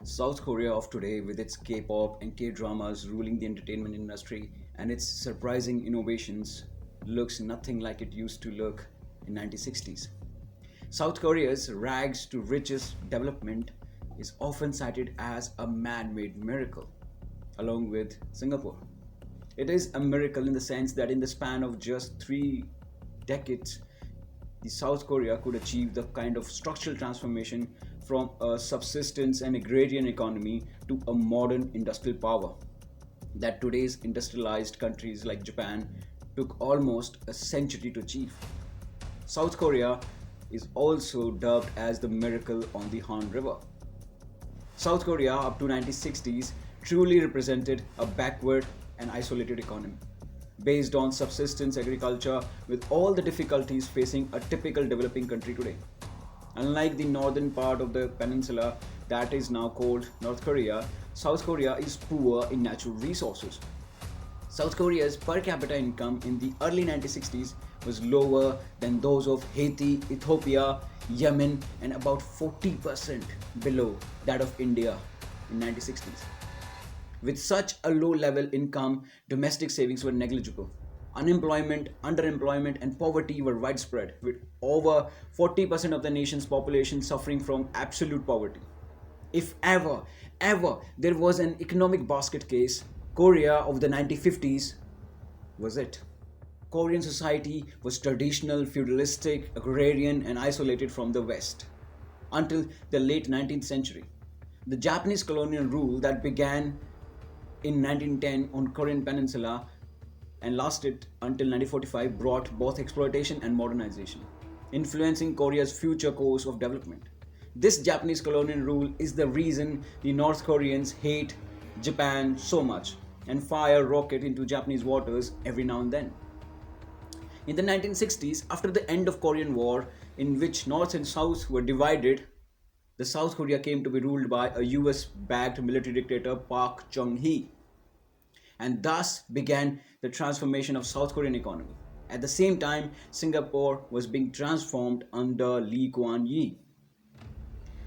South Korea of today, with its K pop and K dramas ruling the entertainment industry and its surprising innovations, looks nothing like it used to look in 1960s. South Korea's rags to riches development is often cited as a man made miracle, along with Singapore. It is a miracle in the sense that in the span of just 3 decades, the South Korea could achieve the kind of structural transformation from a subsistence and agrarian economy to a modern industrial power that today's industrialized countries like Japan took almost a century to achieve. South Korea is also dubbed as the miracle on the Han River. South Korea up to 1960s truly represented a backward and isolated economy based on subsistence agriculture with all the difficulties facing a typical developing country today. Unlike the northern part of the peninsula that is now called North Korea, South Korea is poor in natural resources. South Korea's per capita income in the early 1960s was lower than those of Haiti, Ethiopia, Yemen, and about 40% below that of India in 1960s. With such a low level income, domestic savings were negligible. Unemployment, underemployment, and poverty were widespread, with over 40% of the nation's population suffering from absolute poverty. If ever there was an economic basket case, Korea of the 1950s was it. Korean society was traditional, feudalistic, agrarian, and isolated from the West until the late 19th century. The Japanese colonial rule that began in 1910 on Korean peninsula and lasted until 1945 brought both exploitation and modernization, influencing Korea's future course of development. This Japanese colonial rule is the reason the North Koreans hate Japan so much and fire rocket into Japanese waters every now and then. In the 1960s, after the end of Korean War, in which North and South were divided, the South Korea came to be ruled by a US-backed military dictator Park Chung-hee, and thus began the transformation of South Korean economy. At the same time, Singapore was being transformed under Lee Kuan Yew.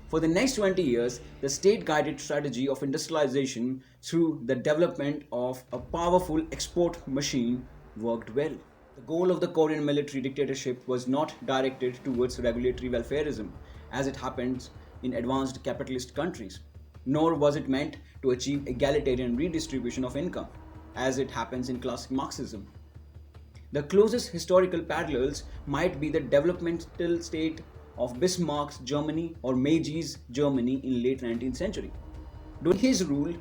For the next 20 years, the state-guided strategy of industrialization through the development of a powerful export machine worked well. The goal of the Korean military dictatorship was not directed towards regulatory welfarism, as it happens in advanced capitalist countries, nor was it meant to achieve egalitarian redistribution of income, as it happens in classic Marxism. The closest historical parallels might be the developmental state of Bismarck's Germany or Meiji's Germany in late 19th century. During his rule,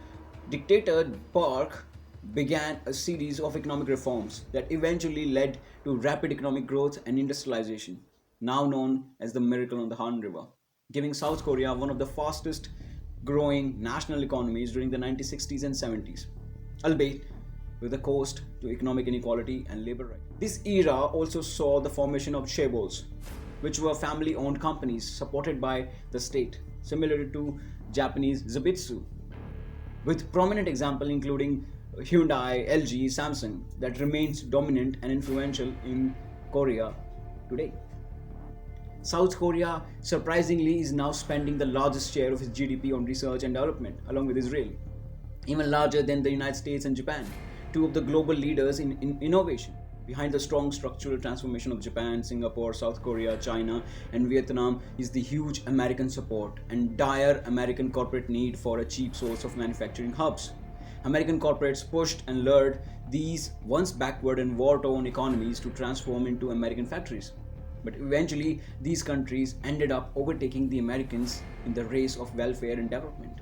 dictator Park began a series of economic reforms that eventually led to rapid economic growth and industrialization, now known as the miracle on the Han River, giving South Korea one of the fastest growing national economies during the 1960s and 70s, albeit with a cost to economic inequality and labor rights. This era also saw the formation of chaebols, which were family-owned companies supported by the state, similar to Japanese Zubitsu, with prominent examples including Hyundai, LG, Samsung, that remains dominant and influential in Korea today. South Korea, surprisingly, is now spending the largest share of its GDP on research and development, along with Israel, even larger than the United States and Japan, two of the global leaders in innovation. Behind the strong structural transformation of Japan, Singapore, South Korea, China, and Vietnam is the huge American support and dire American corporate need for a cheap source of manufacturing hubs. American corporates pushed and lured these once backward and war-torn economies to transform into American factories. But eventually, these countries ended up overtaking the Americans in the race of welfare and development.